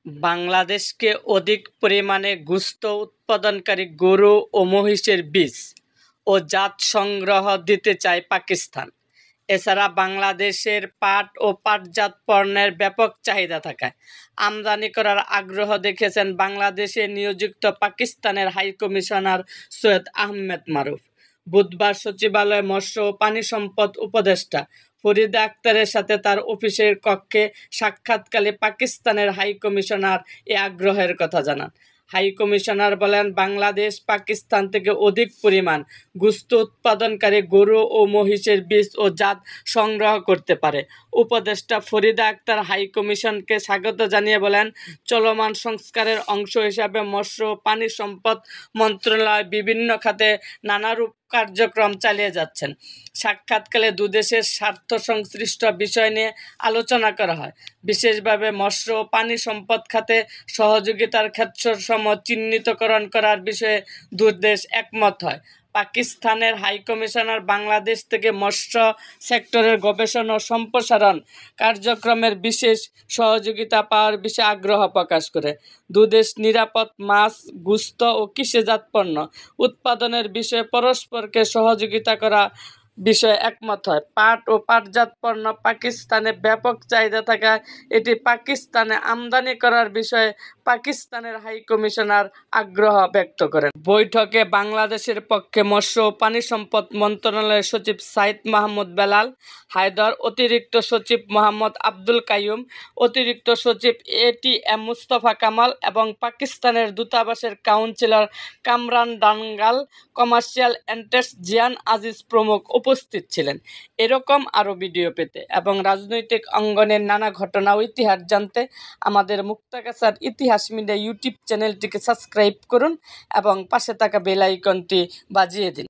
বাংলাদেশকে অধিক পরিমাণে গোশত উৎপাদনকারী গরু ও মহিষের বীজ ও জাত সংগ্রহ দিতে চায় পাকিস্তান। এছাড়া বাংলাদেশের পাট ও পাটজাত পণ্যের ব্যাপক চাহিদা থাকায় আমদানি করার আগ্রহ দেখিয়েছেন বাংলাদেশে নিয়োজিত পাকিস্তানের হাইকমিশনার সৈয়দ আহমেদ মারুফ। বুধবার সচিবালয়ে মৎস্য ও পানি সম্পদ উপদেষ্টা ফরিদা আক্তারের সাথে তার অফিসের কক্ষে সাক্ষাৎকালে পাকিস্তানের হাইকমিশনার এ আগ্রহের কথা জানান। হাইকমিশনার বলেন, বাংলাদেশ পাকিস্তান থেকে অধিক পরিমাণ গোশত উৎপাদনকারী গরু ও মহিষের বীজ ও জাত সংগ্রহ করতে পারে। উপদেষ্টা ফরিদা আক্তার হাইকমিশনকে স্বাগত জানিয়ে বলেন, চলমান সংস্কারের অংশ হিসাবে মৎস্য ও পানি সম্পদ মন্ত্রণালয় বিভিন্ন খাতে নানারূপ কার্যক্রম চালিয়ে যাচ্ছেন। সাক্ষাৎকালে দুদেশের স্বার্থ সংশ্লিষ্ট বিষয় নিয়ে আলোচনা করা হয়। বিশেষভাবে মৎস্য ও পানি সম্পদ খাতে সহযোগিতার ক্ষেত্রসমূহ চিহ্নিতকরণ করার বিষয়ে দুই দেশ একমত হয়। পাকিস্তানের হাইকমিশনার বাংলাদেশ থেকে মৎস্য সেক্টরের গবেষণা ও সম্প্রসারণ কার্যক্রমের বিশেষ সহযোগিতা পাওয়ার বিষয়ে আগ্রহ প্রকাশ করে দুদেশ নিরাপদ মাছ, গোশত ও কৃষিজাত পণ্য উৎপাদনের বিষয়ে পরস্পরকে সহযোগিতা করা বিষয়ে একমত হয়। পাট ও পাটজাত পণ্য পাকিস্তানে ব্যাপক চাহিদা থাকায় এটি পাকিস্তানে আমদানি করার বিষয়ে পাকিস্তানের হাইকমিশনার আগ্রহ ব্যক্ত করেন। বৈঠকে বাংলাদেশের পক্ষে মৎস্য ও পানি সম্পদ মন্ত্রণালয়ের সচিব সাইদ মাহমুদ বেলাল হায়দার, অতিরিক্ত সচিব মোহাম্মদ আব্দুল কাইয়ুম, অতিরিক্ত সচিব ATM মুস্তফা কামাল এবং পাকিস্তানের দূতাবাসের কাউন্সিলর কামরান ডাঙ্গাল, কমার্শিয়াল এন্টেস জিয়ান আজিজ প্রমুখ উপস্থিত ছিলেন। এরকম আরও ভিডিও পেতে এবং রাজনৈতিক অঙ্গনের নানা ঘটনা ও ইতিহাস জানতে আমাদের মুক্তাগাছার ইতিহাস মিডিয়া ইউটিউব চ্যানেলটিকে সাবস্ক্রাইব করুন এবং পাশে থাকা বেল আইকনটি বাজিয়ে দিন।